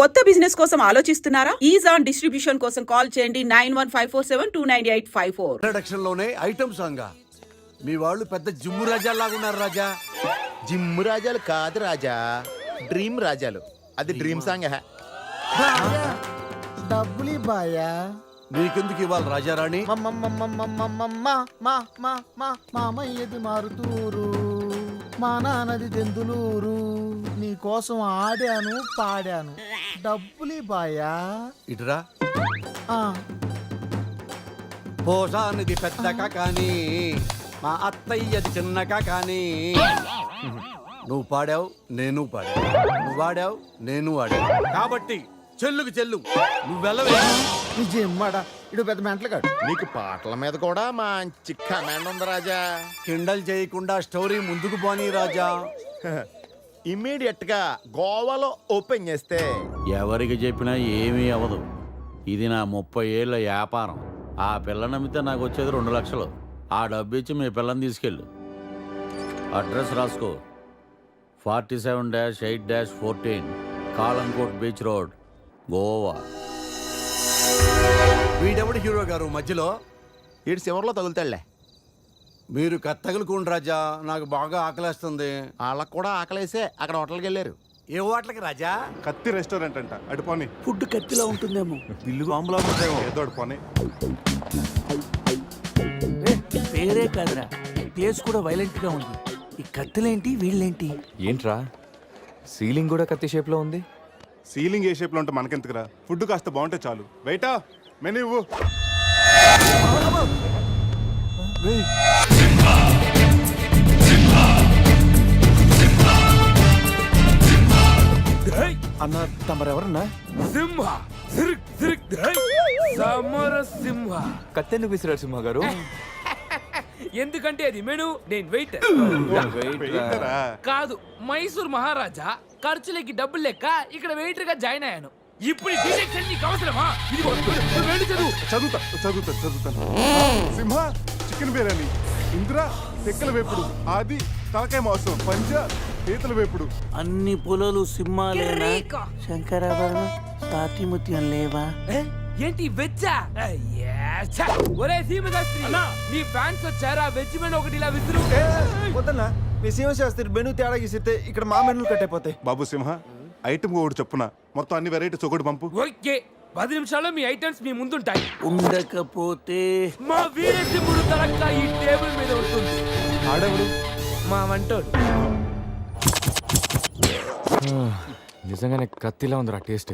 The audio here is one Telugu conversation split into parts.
కొత్త బిజినెస్ కోసం ఆలోచిస్తున్నారా? ఈజ్ ఆన్ డిస్ట్రిబ్యూషన్ కోసం కాల్ చేయండి 9154722984. ఇంట్రడక్షన్ లోనే ఐటమ్ సాంగ్. మీ వాళ్ళు పెద్ద జిమ్ము రాజాలాగా ఉన్నారు రాజా. జిమ్ రాజాలు కాదు రాజా, డ్రీమ్ రాజాలు. అది డ్రీమ్ సాంగ్. డబ్బులు బాయా. నీకెందుకు ఇవ్వాలి రాజారాణి? మామయ్యది మారుతూరు, మా నాన్నది దెందులూరు. నీ కోసం ఆడాను పాడాను, డబ్బులు బాయా. ఇటురా. ఆ, పోసానిది పెద్దక కానీ మా అత్తయ్యది చిన్నక కానీ. నువ్వు పాడావు, నేను పాడావు. నువ్వు వాడావు, నేను వాడావు. కాబట్టి చెల్లుకు చెల్లు. నువ్వెళ్ళవే. నిజమ్మడా ఇడు పెద్ద మెంటలు కాడు. నీకు పాటల మీద కూడా మంచి కమాండ్ ఉంది రాజా. కిండల్ చేయకుండా స్టోరీ ముందుకు పోనీ రాజా. ఇమ్మీడియట్ గా గోవాలో ఓపెన్ చేస్తే ఎవరికి చెప్పినా ఏమీ అవ్వదు. ఇది నా 30 ఏళ్ళ వ్యాపారం. ఆ పిల్ల నమ్మితే నాకు వచ్చేది 2 లక్షలు. ఆ డబ్బు ఇచ్చి మీ పిల్లని తీసుకెళ్ళు. అడ్రస్ రాసుకో. 47-8-14 కాలంకోట్ బీచ్ రోడ్, గోవా. వీడెవడు హీరో గారు మధ్యలో? ఇటు చివరిలో తగులుతాడులే. మీరు కత్తగులుకోండి రాజా, నాకు బాగా ఆకలేస్తుంది. వాళ్ళకు కూడా ఆకలేసే అక్కడ హోటల్కి వెళ్ళారు. ఏ హోటల్కి రాజా? కత్తి రెస్టారెంట్ అంట. అడుపోని ఫుడ్ కత్తిలో ఉంటుందేమో. బిల్లు బాంబులో ఉంటాయేమో. ఏదో అడుపోని. పేరే కాదురా, ప్లేస్ కూడా వైలెంట్ గా ఉంది. ఈ కత్తులేంటి, వీళ్ళేంటి? ఏంట్రా సీలింగ్ కూడా కత్తి షేప్ లో ఉంది? సీలింగ్ ఏ షేప్ లో ఉంటే మనకెందుకురా, ఫుడ్ కాస్త బాగుంటే చాలు. బయట మెనూ ఇవ్వు. అన్న తమరెవరన్నా? సింహ సమర సింహ. కత్తెందుకు విసిరారు సింహ గారు? ఎందుకంటే అది మెను, నేను వెయిటర్ వెయిటరా? కాదు, మైసూర్ మహారాజా. ఖర్చులకి డబ్బులు లెక్క ఇక్కడ వెయిటర్ గా జాయిన్ అయ్యాను. ఇప్పుడు ఈ డిటెక్షన్ నీకు అవసరమా? ఇదిగో, నువ్వు వెళ్ళి చదువు. చదువుతాను. సింహ చికెన్ బిర్యానీ, ఇంద్ర తెక్కల వేపుడు, ఆది తలకాయ మాంసం, పంజ పీతల వేపుడు. అన్ని పొలాలు సింహాలేనా? శంకరాభరణం సాతిముత్యం లేవా? ఏంటి వెజ్జా? ఒరే సీమశాస్త్రి, నీ ఫ్యాన్స్ వచ్చారా? వెజ్ మెను ఒకటి ఇలా విసురు. వద్దన్నా, మీ సింహశాస్త్రి మెను తేడా గీసితే ఇక్కడ మా మెనూలు కట్టయిపోతాయి. బాబు సింహ, ఐటమ్ ఒకటి చెప్పున మొత్తం అన్ని వెరైటీస్ ఒకటి పంపు. ఓకే, 10 నిమిషాల్లో మీ ఐటమ్స్ మీ ముందుంటాయి. ఉండకపోతే మా వీరసింహుడు తలక్క ఈ టేబుల్ మీద ఉంటుంది. ఆడెవడు? మా వంటోడు. నిజంగానే కత్తిలా ఉందిరా టేస్ట్.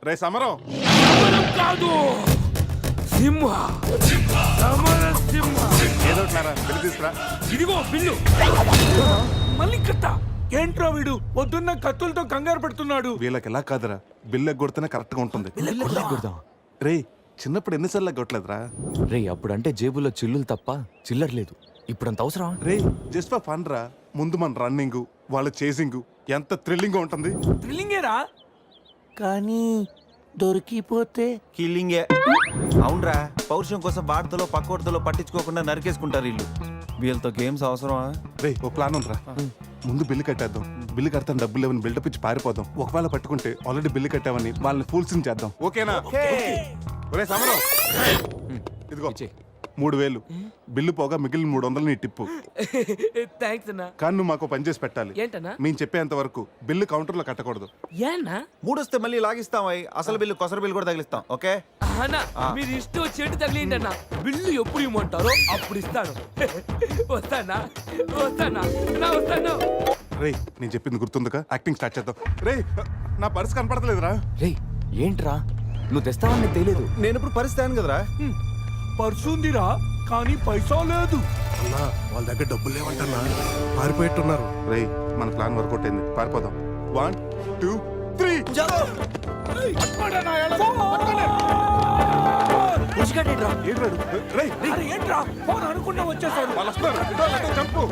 రే సమరం. సమరం కాదు, సింహ. సమర సింహ. ఏదో బిల్లు తీసుకురా. ఇదిగో బిల్లు. మళ్ళీ కట్ట. ఏంట్రా వీడు పొద్దున్న కత్తులతో కంగారు పెడుతున్నాడు? వీళ్ళకి ఎలా కాదురా, బిల్లు ఎగ్గొడితేనే కరెక్ట్ గా ఉంటుంది. రే చిన్నప్పుడు ఎన్నిసార్లు ఎగ్గొట్టలేదురా? రే అప్పుడంటే జేబులో చిల్లులు తప్ప చిల్లర లేదు. ఇప్పుడంత అవసరం? రే జస్ట్ ఫర్ ఫన్ రా. ముందు మన రన్నింగ్, వాళ్ళ చేసింగ్ ఎంత థ్రిల్లింగ్ గా ఉంటుంది. థ్రిల్లింగేరా, కానీ దొరికిపోతే కిల్లింగే. అవునరా, పౌరుషం కోసం వార్తలో పక్కోడతలో పట్టించుకోకుండా నరికేసుకుంటారు వీళ్ళు. వీళ్ళతో గేమ్స్ అవసరమా? రే ఓ ప్లాన్ ఉందిరా. ముందు బిల్లు కట్టేద్దాం. బిల్లు కడతాను డబ్బులు లేవని బిల్డప్ ఇచ్చి పారిపోదాం. ఒకవేళ పట్టుకుంటే ఆల్రెడీ బిల్లు కట్టామని వాళ్ళని ఫూల్సింగ్ చేద్దాం. ఓకేనా? ఒరే సమరం, ఇదిగో 3000 బిల్లు పోగా మిగిలిన 300 నీ టిప్పు. థ్యాంక్స్ అన్నా. కానీ నువ్వు మాకు పని చేసి పెట్టాలి. ఏంటన్నా? మేము చెప్పేంత వరకు బిల్లు కౌంటర్ లో కట్టకూడదు. ఏనా? మూడొస్తే మళ్ళీ లాగిస్తాం. అసలు బిల్లు కొసర బిల్లు కూడా తగిలిస్తాం. ఓకే అన్నా, మీరు ఇష్టం వచ్చేట్టు తగిలిండి అన్న. బిల్లు ఎప్పుడు ఇమ్మంటారో అప్పుడు ఇస్తాను. వస్తానా? వస్తాను. రే నేను చెప్పింది గుర్తుందిగా? యాక్టింగ్ స్టార్ట్ చేద్దాం. రే నా పర్స్ కనపడతలేదురా. రే ఏంట్రా నువ్వు తెస్తావని తెలియదు. నేను ఇప్పుడు పరిస్థితి కదరా. పర్సుందిరా, కానీ పైసా లేదు. అన్నా వాళ్ళ దగ్గర డబ్బులు లేవంటన్నా, పారిపోయేట్టున్నారు. రే మన ప్లాన్ వర్కౌట్ అయింది, పారిపోదాం. 1 2 3 ఏంట్రా ఫోన్ అనుకున్నా వచ్చేసాడు. వాళ్ళు వస్తున్నారు. చంపు.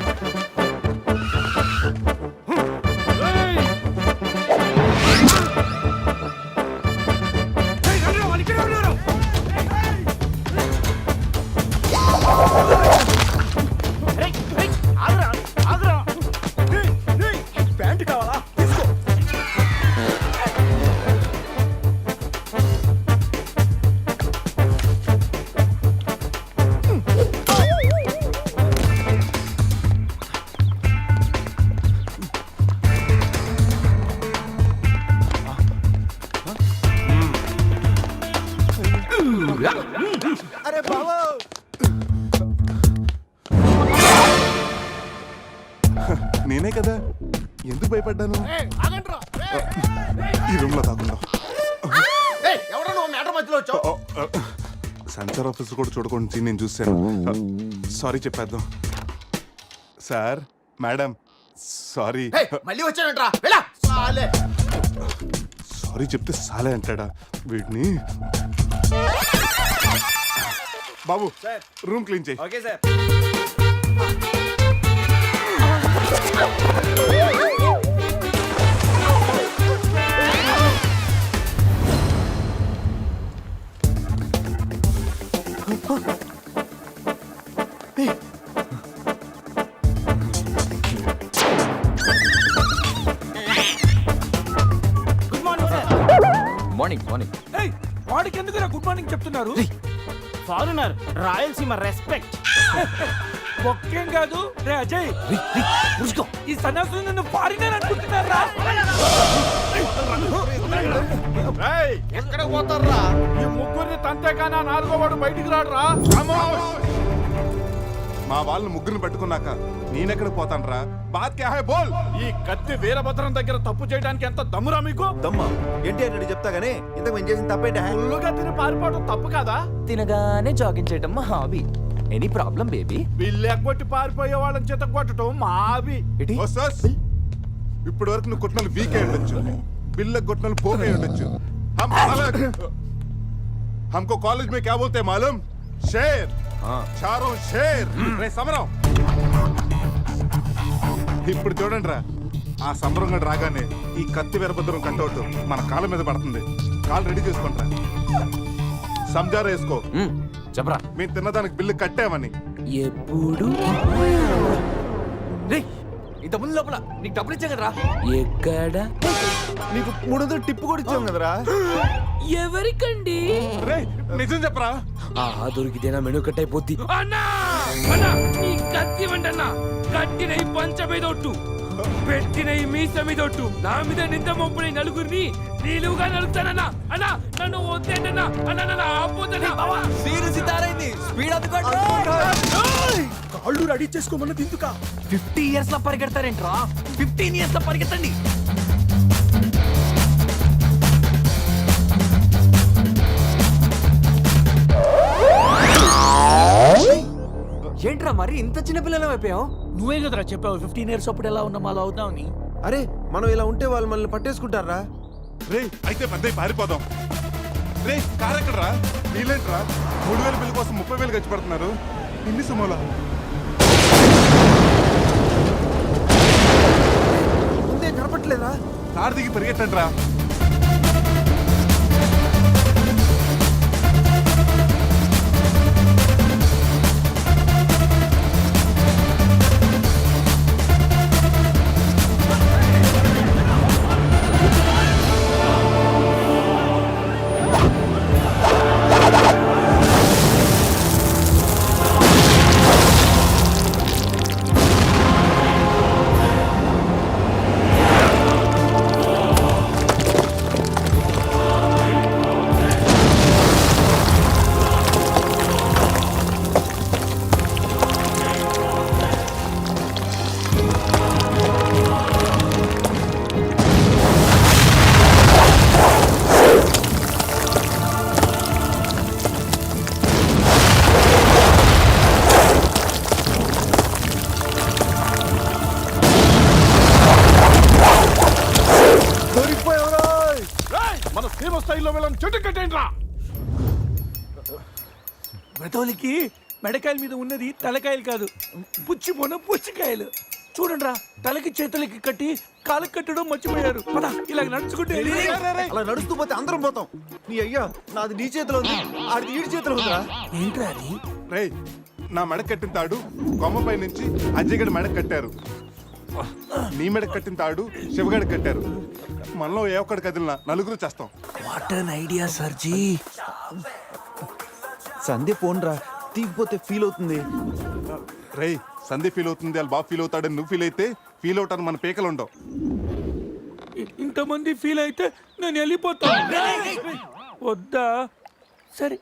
అరే బాబు నేనే కదా ఎందుకు భయపడ్డాను ఈ రూమ్ లో కాకుండా ఎవడో నువ్వు మేటర్ మధ్యలో వచ్చావు. సెన్సార్ ఆఫీస్ కూడా చూడకుండా నేను చూశాను. సారీ చెప్పేద్దాం. Sir madam sorry. మళ్ళీ వచ్చానంట్రా వెళ్ళా. సాలే. సారీ చెప్తే సాలే అంటాడా వీడిని. బాబు రూమ్ క్లీన్ చేయి. Okay sir. Morning morning. ఏయ్, వాడికి ఎందుకు గుడ్ మార్నింగ్ చెప్తున్నారు? Foreigner Rayalaseema respect. ఒక్కేం కాదు రే అజయ్, ఈ సన్యాసులు నన్ను ఫారినర్ అనుకుంటున్నారా? ఎక్కడ పోతారా? ఈ ముగ్గురిని తంతే కానా నాలుగో వాడు బయటికి రాడురా. మా వాళ్ళని ముగ్గురిని పెట్టుకున్నాక నేనెక్కడ పోతాను రా. బాత్ క్యా హై బోల్. ఈ కత్తి వీరభద్రం దగ్గర తప్పు చేయడానికి ఎంత దమ్మురా మీకు? దమ్మా ఏంటి అని చెప్తా గానీ ఇంతకు మేము చేసిన తప్పేంటే ఫుల్లుగా తిని పారిపోవడం తప్పు కదా? తినగానే జాగింగ్ చేయడం మా hobby. Any problem baby? Bill ఎగ్గొట్టి పారిపోయే వాళ్ళని చేత కొట్టడం మా హాబీ. ఇప్పటి వరకు నువ్వు కొట్టిన వీక్ అయి ఉండొచ్చు, బిల్ల కొట్టిన పోక్ అయి ఉండొచ్చు. हमको कॉलेज में क्या बोलते हैं मालूम? शेर. चारों शेर. రే సమరం. ఇప్పుడు చూడండి రా, ఆ సమరం గడు రాగానే ఈ కత్తి వీరభద్రం కట్అవుట్ మన కాళ్ళ మీద పడుతుంది. కాళ్ళు రెడీ చేసుకుంటా. సంజారా వేసుకో. చెప్పరా. మేము తిన్నదానికి బిల్లు కట్టామని. ఎప్పుడు ఇంత ముందు లోపల నీకు డబ్బులు ఇచ్చా కదరా? ఎక్కడ? నీకు 300 టిప్పు కూడా ఇచ్చాం కదరా. ఎవరికండి? రే నిజం చెప్పరా. దొరికితేనా మెను కట్ అయిపోద్ది. అన్నా అన్నా నీ కత్తి వంటన్నా, కట్టిన ఈ పంచ మీదొట్టు, పెట్టిన ఈ మీస మీదొట్టు, నా మీద నింద మోపున ఈ నలుగురిని నీలుగా నలుగుతానన్నా. అన్నా నన్ను వద్దేంటన్నా. అన్నా నన్ను ఆపోతన్నా. సీరు సితారైంది. స్పీడ్ అందుకోండి. కాళ్ళు రెడీ చేసుకోమన్నది ఎందుక? 50 ఇయర్స్ లో పరిగెడతారేంట్రా? 15 ఇయర్స్ లో పరిగెత్తండి. ఏంట్రా మరి ఇంత చిన్న పిల్లలు అయిపోయావు? నువ్వే కదరా చెప్పావు 15 ఇయర్స్ అప్పుడు ఎలా ఉన్నాం అలా అవుతామని. అరే మనం ఇలా ఉంటే వాళ్ళు మనల్ని పట్టేసుకుంటారా? రే అయితే పెద్ద పారిపోదాం. రే కార్ ఎక్కడరా? వీలేంట్రా 3000 బిల్లు కోసం 30,000 ఖర్చు పెడుతున్నారు. ఇన్ని సుమోలా ముందే కనపట్లేదా? కార్ దిగి పరిగెట్టండి రా. మన సీమ స్థాయిలో వెళ్ళని చెట్టు కట్టండి రా. మెతోలికి మెడకాయల మీద ఉన్నది తలకాయలు కాదు, పుచ్చికాయలు. చూడండి రా, తలకి చేతులకి కట్టి కాళ్ళకి కట్టడం మర్చిపోయారు. పద ఇలా నడుచుకుంటే అలా నడుస్తూ పోతే అందరం పోతాం. నీ అయ్యా నాది నీ చేతిలో ఉంది, ఆడిది ఈడి చేతిలో ఉందిరా. ఏంట్రా అది? రే నా మెడ కట్టిన తాడు కొమ్మపై నుంచి అజయగడ మెడ కట్టారు. నీ మెడ కట్టిన తాడు శివగడ కట్టారు. మనలో ఏ ఒక్కడి కదిలినా నలుగురు చేస్తాం. వాట్ అన్ ఐడియా సర్జీ. సంధ్య పోన్రా, తీగిపోతే ఫీల్ అవుతుంది. రే సంధి ఫీల్ అవుతుంది, వాళ్ళు బాగా ఫీల్ అవుతాడని నువ్వు ఫీల్ అయితే ఫీల్ అవుతాను మన పేకలు ఉండవు. ఇంతమంది ఫీల్ అయితే నేను వెళ్ళిపోతాను. వద్దా? సరే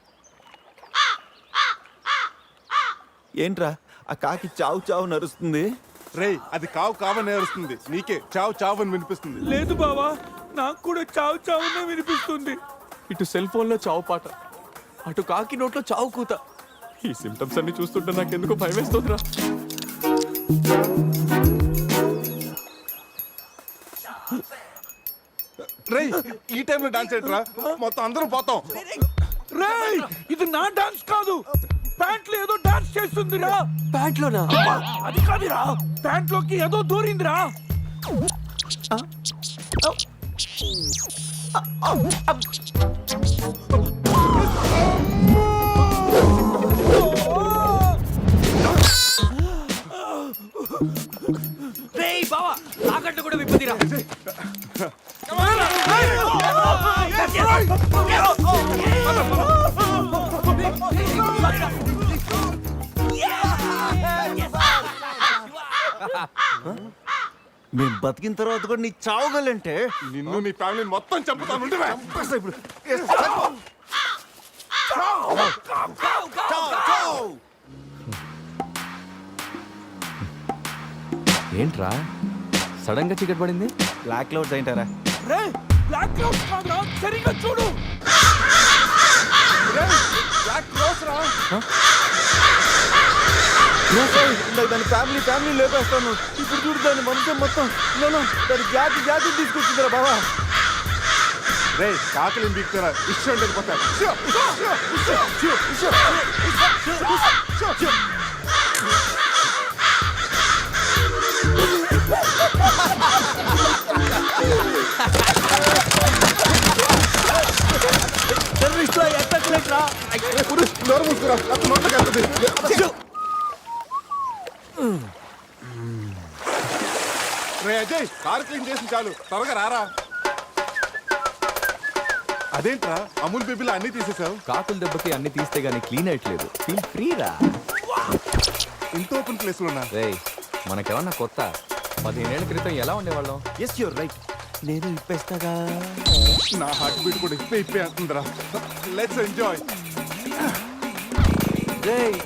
ఏంట్రా ఆ కాకి చావు చావు నరుస్తుంది? రేయ్ అది కావు కావని ఏరుస్తుంది, నీకే చావు చావు అని వినిపిస్తుంది. లేదు బావా, నాకు కూడా చావు చావునే వినిపిస్తుంది. ఇటు సెల్ ఫోన్ లో చావు పాట, అటు కాకి నోట్లో చావు కూత. ఈ సిమ్టమ్స్ అన్ని చూస్తుంటే నాకెందుకో భయం వేస్తుందిరా. రేయ్ ఈ టైంలో డాన్స్ ఏంట్రా, మొత్తం అందరం పోతాం. రేయ్, ఇది నా డాన్స్ కాదు, ప్యాంట్ లో ఏదో డాన్స్ చేస్తుందిరా. ప్యాంట్ లోనా? అది కాదురా, ప్యాంట్ లోకి ఏదో దూరిందిరా. రేయ్ బావా, తాకట్టు కూడా విప్పదిరా. మేము బతికిన తర్వాత కూడా నీ చావుగలంటే నిన్ను నీ ఫ్యామిలీని మొత్తం చంపుతాను. ఉండురా. ఇప్పుడు ఏంట్రా సడన్ గా చీకటి పడింది? బ్లాక్ క్లౌడ్స్ ఏంటారా? రే, బ్లాక్ క్లౌడ్స్ కాదురా, సరిగ్గా చూడు. దాని ఫ్యామిలీ లేపేస్తాను. ఇప్పుడు చూడు దాని మనసు మొత్తం దాని జాతి తీసుకొచ్చిందిరా బాబా. రేయ్ కాకలిని బీక్తారా, ఇష్టం వెళ్ళిపోతారు. నోరు మూసుకురా, అతను నోట్లోకి వెళ్తుంది. రే అజయ్, కారు క్లీన్ చేసి చాలు, త్వరగా రారా. అదేంట్రా అమూల్ బేబీలో అన్ని తీసేసావు? కాకుల దెబ్బకి అన్ని తీస్తే గానీ క్లీన్ అయ్యట్లేదు. ఫీల్ ఫ్రీ రా. ఇంత ఓపెన్ ప్లేస్ లో ఉన్నా. రేయ్, మనకేమన్నా కొత్త? 15 ఏళ్ల క్రితం ఎలా ఉండేవాళ్ళం? Yes you're right. నేను ఇప్పేస్తాగా. నా హార్ట్ బీట్ కూడా ఇప్పే అంటుందిరా. Let's enjoy. రేయ్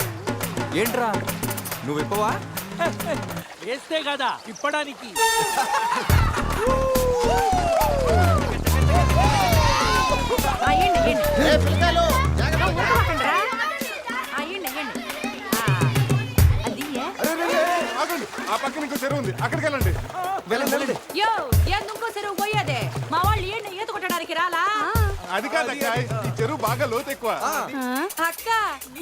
ఏంట్రా నువ్వు ఇప్పవా? వేస్తే కదా ఇప్పడానికి. ఆగండి, ఆ పక్కన ఇంకో చెరువు ఉంది, అక్కడికి వెళ్ళండి. వెళ్ళండి. ఇంకో చెరువు పోయేదే. మా వాళ్ళు ఏంటి ఈత కొట్టడానికి రాలా? అది కాదక్క, ఈ చెరువు బాగా లోతు ఎక్కువ. అక్క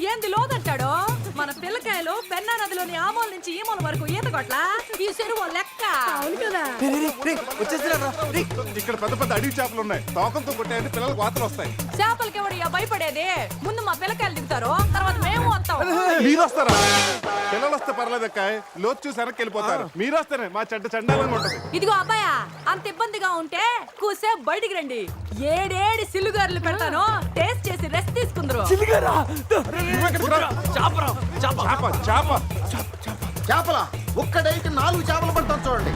ఏంది లోదంటాడు? మన పిల్లకాయలు పెన్నా నదిలోని ఆ మూల నుంచి ఈ మూల వరకు ఈత కొట్లా. ఈ చెరువు లెక్క. అవును కదా. ఇక్కడ పెద్ద పెద్ద అడవి చేపలు ఉన్నాయి, తోకంతో కొట్టాయంటే పిల్లలకు వాతలు వస్తాయి. చేపలకి ఎవడు భయపడేది? ముందు మా పిల్లకాయలు దిగుతారు, తర్వాత మేము వస్తాం. మీరు వస్తారా? పిల్లలు వస్తే పర్లేదక్క, లోతు చూసి వెనక్కి వెళ్ళిపోతారు. మీరు వస్తేనే మా చెడ్డ చండాలంగా ఉంటది. ఇదిగో అబ్బాయా, అంత ఇబ్బందిగా ఉంటే కూసే బయటికి రండి. ఏడేడి సిల్లుగారులు పెడతాను, టేస్ట్ చేసి రెస్ట్ తీసుకుందరు. చేపల ఒక్కడైతే 4 చేపలు పడతాను చూడండి.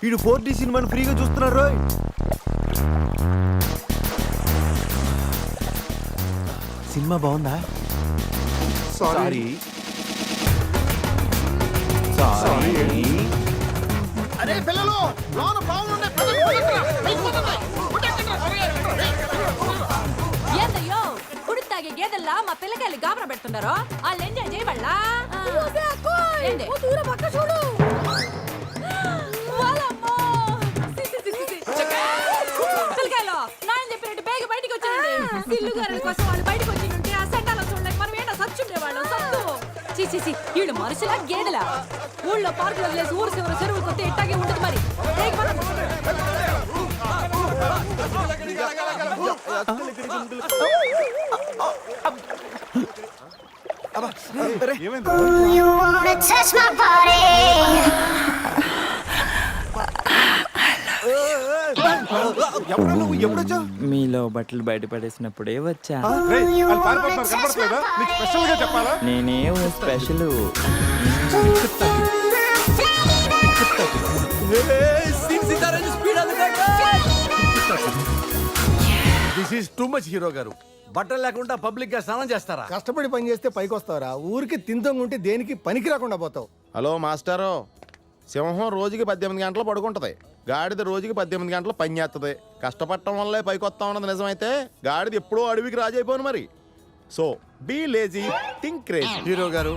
వీడు 4D సినిమాని ఫ్రీగా చూస్తున్నారు. సినిమా బాగుందా? సారీ. అరే పిల్లలు, లోన బాగుండే ఏందయ్యో కుడి తాగే గేదెల్లా మా పిల్లకాయలు గాబరా పెడుతున్నారు. వాళ్ళు ఎంజాయ్ చేయబడలా? చూడు పిల్లకాయలు నాయన చెప్పినట్టు బేగ బయటికి వచ్చాయండి. సిల్లుగారుల కోసం వాళ్ళు బయటకు వచ్చి ఉంటే ఆ సెంటాలో చూడలేక మనం ఏంటో సచ్చుండేవాళ్ళం. సత్తు చీచి వీళ్ళు మనుషులా గేదెలా? ఊళ్ళో పార్కులు వదిలేసి ఊరు చివరి చెరువులు కొత్త ఇట్టాగే ఉంటుంది మరి. ఏమైంది? ఎవరు నువ్వు? ఎప్పుడొచ్చావు? మీలో బట్టలు బయట పడేసినప్పుడే వచ్చా. రేయ్, వాళ్ళు పారిపోతున్నారు, కనపడట్లేదా? నీకు స్పెషల్ గా చెప్పాలా? నేనే special. This is too much hero గారు. బట్టలు లేకుండా పబ్లిక్ గా స్నానం చేస్తారా? కష్టపడి పని చేస్తే పైకి వస్తావరా, ఊరికి తింతంగుంటే దేనికి పనికి రాకుండా పోతావు. హలో మాస్టారు, సింహం రోజుకి 18 గంటలు పడుకుంటది, గాడిద రోజుకి 18 గంటలు పని చేస్తుంది. కష్టపడటం వల్లే పైకి వస్తా ఉన్నది నిజమైతే గాడిద ఎప్పుడో అడవికి రాజైపోను మరి. So be lazy, think crazy. Hero గారు,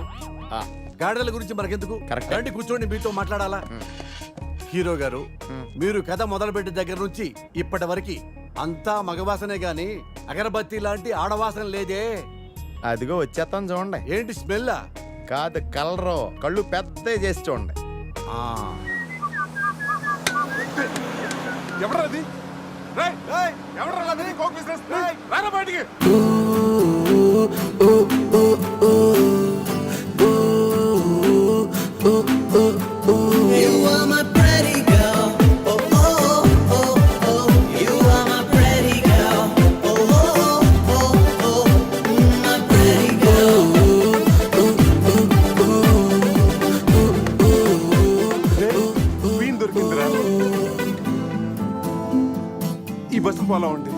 గాడిదల గురించి మనకెందుకు? Correct. రండి కూర్చోండి, మీతో మాట్లాడాలా. హీరో గారు, మీరు కథ మొదలుపెట్టిన దగ్గర నుంచి ఇప్పటి వరకు అంతా మగవాసనే గాని అగరబత్తి లాంటి ఆడవాసన లేదే. అదిగో వచ్చేస్తాను చూడండి. ఏంటి స్మెల్? కాదు కలరు, కళ్ళు పెద్ద చేసి చూడండి. ఎవరది? ఎవరది? కోక్ బిజినెస్ రారా బయటికి. క్వీన్ దొరికిందిరా. ఈ బస్సు పోలా ఉంది.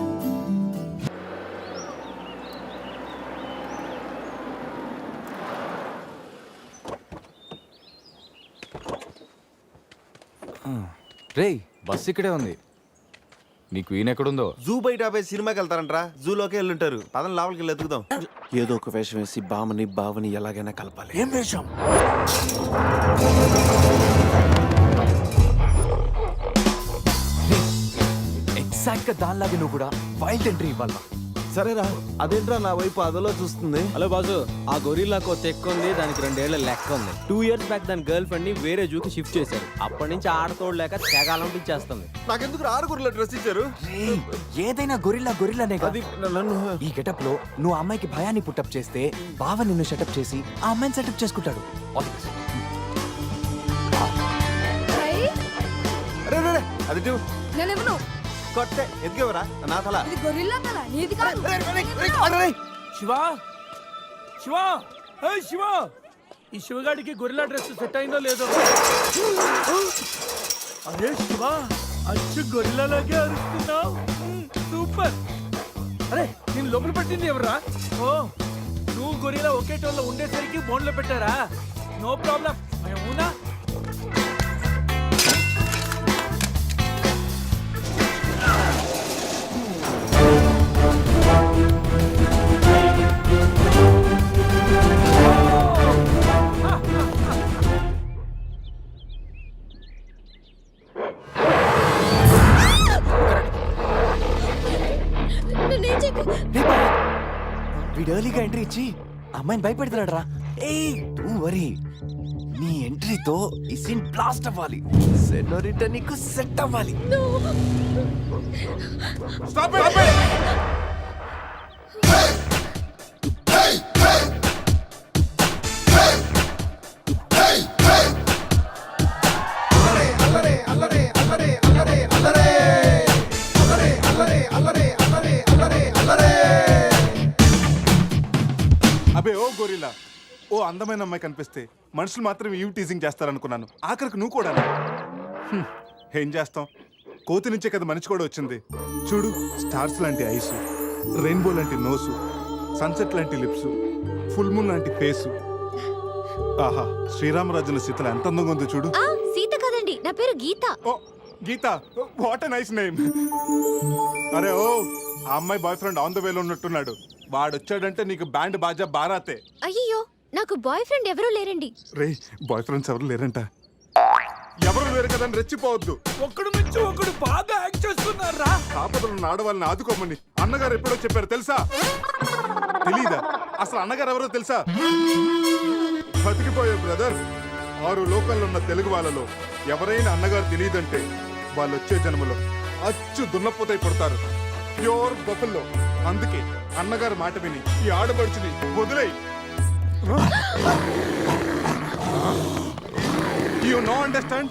రేయ్ బస్ ఇక్కడే ఉంది. నీ క్వీన్ ఎక్కడుందో? జూ బయట ఆపేసి సినిమాకి వెళ్తారంట్రా, జూలోకి వెళ్ళుంటారు. పదం లోపలికి వెళ్ళి ఎత్తుకుదాం. ఏదో ఒక వేషం వేసి బావని ఎలాగైనా కలపాలి. ఏం వేషం? ఎగ్జాక్ట్ గా దానిలాగే నువ్వు కూడా వైల్డ్ ఎంట్రీ ఇవ్వాలా? సరేరా, అదేంట్రా నా వైపు అదలో చూస్తుంది. హలో బాసు, ఆ గొరిల్లాకు తెక్క ఉంది, దానికి 2 ఏళ్ల లెక్క ఉంది. 2 years బ్యాక్ దాని గర్ల్ ఫ్రెండ్ ని వేరే జూకి షిఫ్ట్ చేశారు. అప్పటి నుంచి ఆడతోడలేక తెగాలంపించేస్తుంది. నాకెందుకు ఆరుగురులో డ్రెస్ ఇచ్చారు? ఏదైనా గొరిల్లానే అది నన్ను ఈ గెటప్ లో నువ్వు ఆ అమ్మాయికి భయాన్ని పుట్టప్ చేస్తే బావ నిన్ను సెటప్ చేసి ఆ అమ్మాయిని సెటప్ చేసుకుంటాడు. All the best. అరే రే, అది ఇటు. నేనెవను? కొట్టే ఎదిగేవరా నా తల. ఇది గొరిల్లా తల, నీది కాదు. శివా శివా, ఏ శివా, ఈ శివగాడికి గొరిల్లా డ్రెస్ సెట్ అయిందో లేదో. అరే శివా, అచ్చు గొరిల్లాలాగే అరుస్తున్నావు. సూపర్. అరే నేను లోపల పెట్టింది ఎవరా? ఓ, నువ్వు గొరిల్లా ఒకే టోన్లో ఉండేసరికి బోన్లో పెట్టారా? నో ప్రాబ్లం, అవునా? వీడు ఎర్లీగా ఎంట్రీ ఇచ్చి అమ్మాయిని భయపెడుతున్నాడు రా. ఏయ్ డోంట్ వరీ, నీ ఎంట్రీతో ఈ సీన్ బ్లాస్ట్ అవ్వాలి. సెనోరిటా నీకు సెట్ అవ్వాలి. Stop it! అబే ఓ గొరిల్లా, ఓ అందమైన అమ్మాయి కనిపిస్తే మనుషులు మాత్రం ఈవ్ టీజింగ్ చేస్తారనుకున్నాను. ఆఖరికి నువ్వు కూడా. ఏం చేస్తాం, కోతి నుంచే కదా మనిషి కూడా వచ్చింది. చూడు, స్టార్స్ లాంటి ఐస్, రెయిన్బో లాంటి నోసు, సన్సెట్ లాంటి లిప్స్, ఫుల్ మూన్ లాంటి ఫేసు. ఆహా, శ్రీరామరాజుల సీతలు ఎంత అందంగా ఉందో చూడు. సీత కదండి, నా పేరు గీత. ఓ గీత, వాట్ ఎ నైస్ నేమ్. అరే ఓ, ఆ అమ్మాయి బాయ్ ఫ్రెండ్ ఆన్ ద వేలో ఉన్నట్టున్నాడు. వాడు వచ్చాడంటే నీకు బ్యాండ్ బాజా బారాతే. అయ్యో, నాకు బాయ్ ఫ్రెండ్ ఎవరూ లేరండి. రే, బాయ్ ఫ్రెండ్స్ ఎవరు లేరంట. ఎవరు లేరు కదా అని రెచ్చిపోవద్దు. ఒకడు మించి ఒకడు బాగా యాక్ట్ చేస్తున్నారా? ఆపదలు ఆడవాళ్ళని ఆదుకోమని అన్నగారు ఎప్పుడో చెప్పారు తెలుసా? తెలీదా? అసలు అన్నగారు ఎవరో తెలుసా? బతికిపోయే బ్రదర్, 6 లోకల్లో ఉన్న తెలుగు వాళ్ళలో ఎవరైనా అన్నగారు తెలియదంటే వాళ్ళు వచ్చే జన్మలో అచ్చు దున్నపోతై పుడతారు. ప్యూర్ బఫల్లో. అందుకే అన్నగారు మాట విని ఈ ఆడపడుచుని వదిలేయి. You no understand?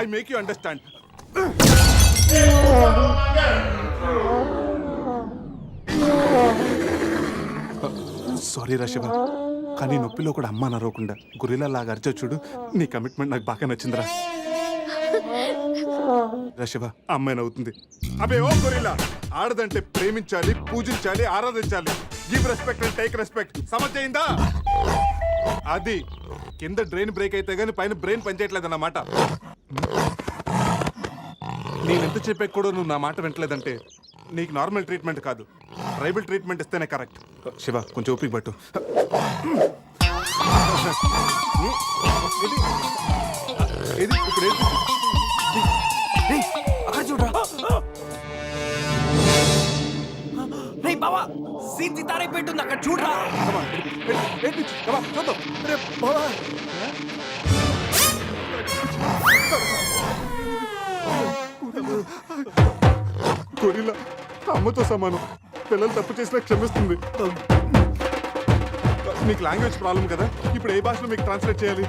I make you understand. Sorry రా శివ, కానీ నొప్పిలో కూడా అమ్మ నరవకుండా గొరిల్లా లాగా అరిచా చూడు. నీ కమిట్మెంట్ నాకు బాగా నచ్చిందిరా. శివ అమ్మాయిని అవుతుంది. అబే ఓ గొరిల్లా, ఆడదంటే ప్రేమించాలి, పూజించాలి, ఆరాధించాలి. Give respect and take respect. సమజైందా? అది కింద డ్రైన్ బ్రేక్ అయితే గానీ పైన బ్రెయిన్ పనిచేయట్లేదు అన్నమాట. నేనెంత చెప్పాక కూడా నువ్వు నా మాట వింటలేదంటే నీకు నార్మల్ ట్రీట్మెంట్ కాదు, ట్రైబల్ ట్రీట్మెంట్ ఇస్తేనే కరెక్ట్. శివ కొంచెం ఓపిక పట్టు. ఇది ఇప్పుడు ఏంటి? అక్కడ చూడరా. రే బావా, సీన్ సితారే పెట్టుంది అక్కడ చూడరా. ఏంటి? Come on, చూద్దాం. రే బావా. గొరిల్లా అమ్మతో సమానం. పిల్లలు తప్పు చేసినా క్షమిస్తుంది. మీకు లాంగ్వేజ్ ప్రాబ్లం కదా, ఇప్పుడు ఏ భాషలో మీకు ట్రాన్స్లేట్ చేయాలి?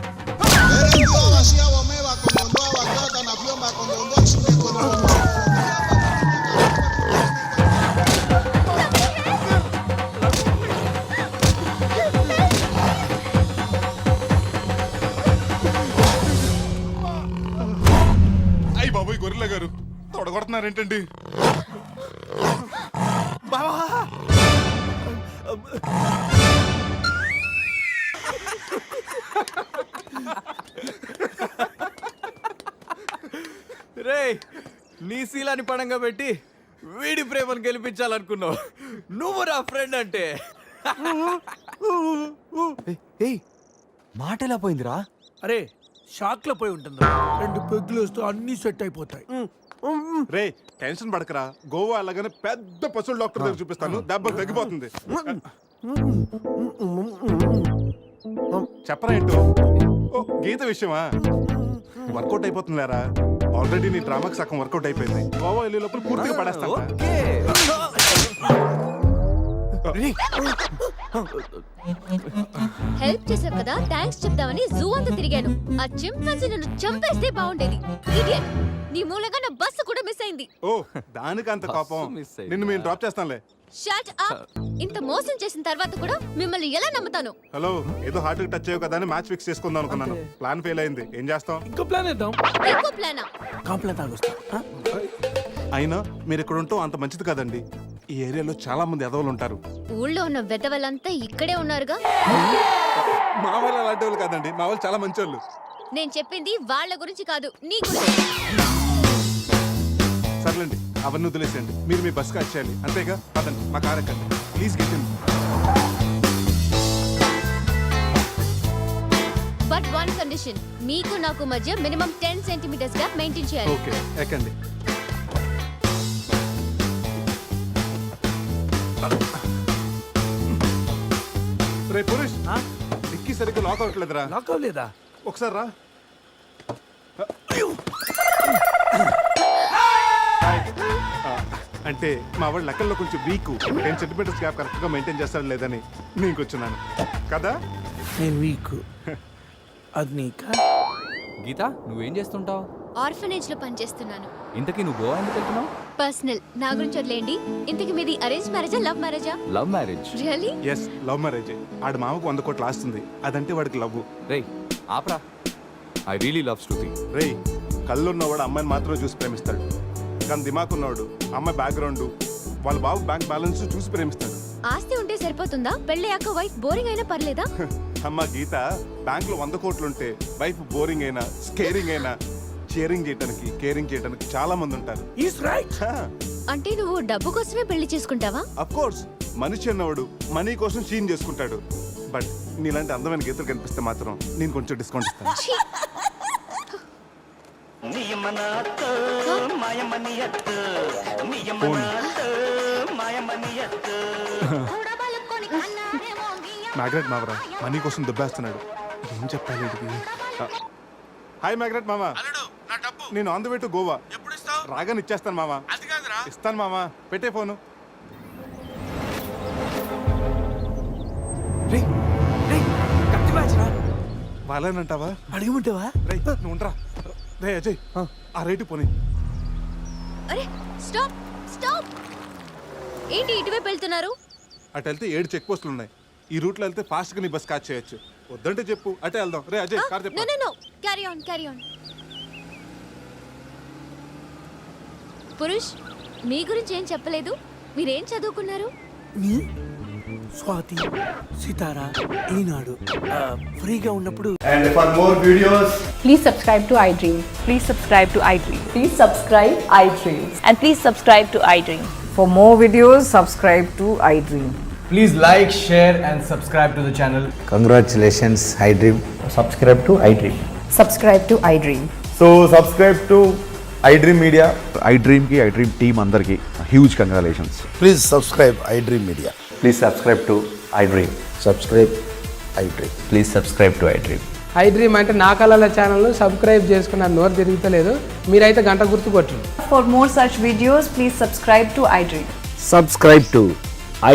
అయ్యి బాబోయ్ గొరిల్లా గారు తొడగొడుతున్నారేంటండి? బావా. రే నీ శీలాన్ని పడంగా పెట్టి వీడి ప్రేమను గెలిపించాలనుకున్నావు. నువ్వు నా ఫ్రెండ్ అంటే. మాట ఎలా పోయిందిరా? అరే షాక్ లో పోయి ఉంటుంది. 2 పెగ్గులు వస్తూ అన్ని సెట్ అయిపోతాయి. రే టెన్షన్ పడకరా, గోవా అలాగనే పెద్ద పశువుల డాక్టర్ దగ్గర చూపిస్తాను, దెబ్బ తగ్గిపోతుంది. చెప్పరా ఏంటో? ఓ గీత విషయమా? వర్కౌట్ అయిపోతుంది లేరా, ఆల్రెడీ నీ డ్రామాకి సగం వర్కౌట్ అయిపోయింది. గోవా వెళ్ళే లోపల పూర్తిగా పడేస్తాను. హెల్ప్ చేశావు కదా, థ్యాంక్స్ చెప్దామని జూ అంతా తిరిగాను. ఆ చింపాంజీ నన్ను చంపేస్తే బాగుండేది. ఇడియట్, నీ మూలంగా నా బస్సు కూడా మిస్ అయింది. ఓ దానికి అంత కోపం? నిన్ను మేము డ్రాప్ చేస్తానులే. Shut up. ఇంత మోసం చేసిన తర్వాత కూడా మిమ్మల్ని ఎలా నమ్ముతాను? హలో, ఏదో హార్ట్ టచ్ అయ్యో కదా అని మ్యాచ్ ఫిక్స్ చేసుకుందాం అనుకున్నాను. ప్లాన్ ఫెయిల్ అయింది, ఏం చేస్తాం? ఇంకో ప్లాన్ వేద్దాం. ఇంకో ప్లానా? కాంప్లైంట్ తాగొస్తా. అయినా మీరు ఇక్కడ ఉంటూ అంత మంచిది కదండి. ఈ ఏరియాలో చాలా మంది ఎదవలు ఉంటారు. ఊళ్ళో ఉన్న వెధవలంతా ఇక్కడే ఉన్నారుగా. మా వాళ్ళు అలాంటి వాళ్ళు కాదండి, మా వాళ్ళు చాలా మంచి వాళ్ళు. నేను చెప్పింది వాళ్ళ గురించి కాదు, నీ గురించి. సర్లేండి, అవన్నీ వదిలేసేయండి. మీరు మీ బస్కి వచ్చేయాలి అంతేగా. పదండి, మా కార్ ఎక్కండి please. Get but one condition, మీకు నాకు మధ్య మినిమం 10 సెంటీమీటర్స్ గ్యాప్ మెయింటైన్ చేయాలి. ఓకే ఎక్కండి. రే పురుష్, డిక్కీ సరిగ్గా లాక్ అవ్వట్లేదురా. లాక్ అవ్వలేదా? ఒకసారి రా. అంటే మా వాడు లెక్కల్లో కొంచెం వీక్, 10 సెంటీమీటర్స్ గ్యాప్ కరెక్ట్ గా మెయింటైన్ చేస్తాడు లేదని నేను వచ్చున్నాను కదా. నేను వీక్. అది నీకా? గీత నువ్వేం చేస్తుంటావు? ఆర్ఫనేజ్ లో పనిచేస్తున్నాను. ఇంతకీ నువ్వు గోవా ఎందుకు వెళ్తున్నావు? పర్సనల్, నా గురించి వదిలేండి. ఇంతకి మీది అరేంజ్ మ్యారేజా, లవ్ మ్యారేజా? Love marriage. Really? Yes, love marriage. ఆడు మామకు 100 కోట్లు ఆస్తుంది, అదంటే వాడికి లవ్. రేయ్ ఆపరా, ఐ రియలీ లవ్ శృతి. రేయ్, కళ్ళున్నవాడు అమ్మాయిని మాత్రమే చూసి ప్రేమిస్తాడు, కానీ దిమాక్ ఉన్నవాడు అమ్మాయి బ్యాక్గ్రౌండ్, వాళ్ళ బాబు బ్యాంక్ బ్యాలెన్స్ చూసి ప్రేమిస్తాడు. ఆస్తి ఉంటే సరిపోతుందా? పెళ్ళయ్యాక వైఫ్ బోరింగ్ అయినా పర్లేదా? అమ్మ గీత, బ్యాంక్ లో 100 కోట్లుంటే వైఫ్ బోరింగ్ అయినా స్కేరింగ్ అయినా షేరింగ్ చేయడానికి, కేరింగ్ చేయడానికి చాలా మంది ఉంటారు. Is right. అంటే నువ్వు డబ్బు కోసమే పెళ్లి చేసుకుంటావా? అఫ్ కోర్స్, మనిషి అన్నవాడు మనీ కోసం షీన్ చేసుకుంటాడు. బట్ నీలాంటి అందమైన గీతలు కనిపిస్తే మాత్రం నేను కొంచెం డిస్కౌంట్ ఇస్తాను. ఛీ! మ్యాగ్రెట్ మావరా మనీ కోసం దుబ్బేస్తున్నాడు, ఏం చెప్పాలి వీడికి? హాయ్ మ్యాగ్రెట్ మామా, నేను on the way to Goa. రాగానే ఇచ్చేస్తాను మామా. ఇస్తాను మామా, పెట్టే ఫోను. వాళ్ళేనంటావా? అడిగమంటావా? రేయ్ నువ్వు ఉండరా. రే అజయ్, ఆ రేటు పోనీ. అరే స్టాప్ స్టాప్! ఏంటి ఇటువైపు వెళ్తున్నారు? అటు వెళ్తే 7 చెక్ పోస్టులు ఉన్నాయి. ఈ రూట్లో వెళ్తే ఫాస్ట్ గా నీ బస్ క్యాచ్ చేయొచ్చు. వద్దంటే చెప్పు, అటే వెళ్దాం. రే అజయ్, కార్ చెప్పు. No no no, carry on carry on. Purush మీ గురించి ఏం చెప్పలేదు, మీరేం చదువుకున్నారు? స్వాతి సితారా ఈనాడు ఫ్రీగా ఉన్నప్పుడు please subscribe to iDream. Please subscribe to iDream. Please subscribe iDream. And please subscribe to iDream. For more videos, subscribe to iDream. Please like, share and subscribe to the channel. Congratulations I dream. Subscribe to iDream. Subscribe to iDream. So subscribe to iDream media. iDream కి iDream టీమ్ అందరికి huge congratulations. Please subscribe I dream media. Please subscribe to iDream. Subscribe I dream. Please subscribe to iDream. iDream అంటే నా కళల ఛానల్ సబ్స్క్రైబ్ చేసుకున్న నోరు తిరుగుతలేదు, మీరైతే గంట గుర్తు కొట్టండి. For more such videos, please subscribe to iDream. Subscribe to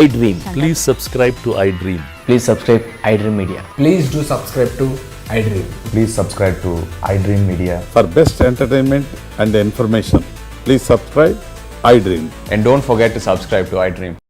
iDream. Please subscribe to iDream. Please subscribe iDream Media. Please do subscribe to iDream. Please subscribe to iDream media. For best entertainment and information please subscribe iDream. And don't forget to subscribe to iDream.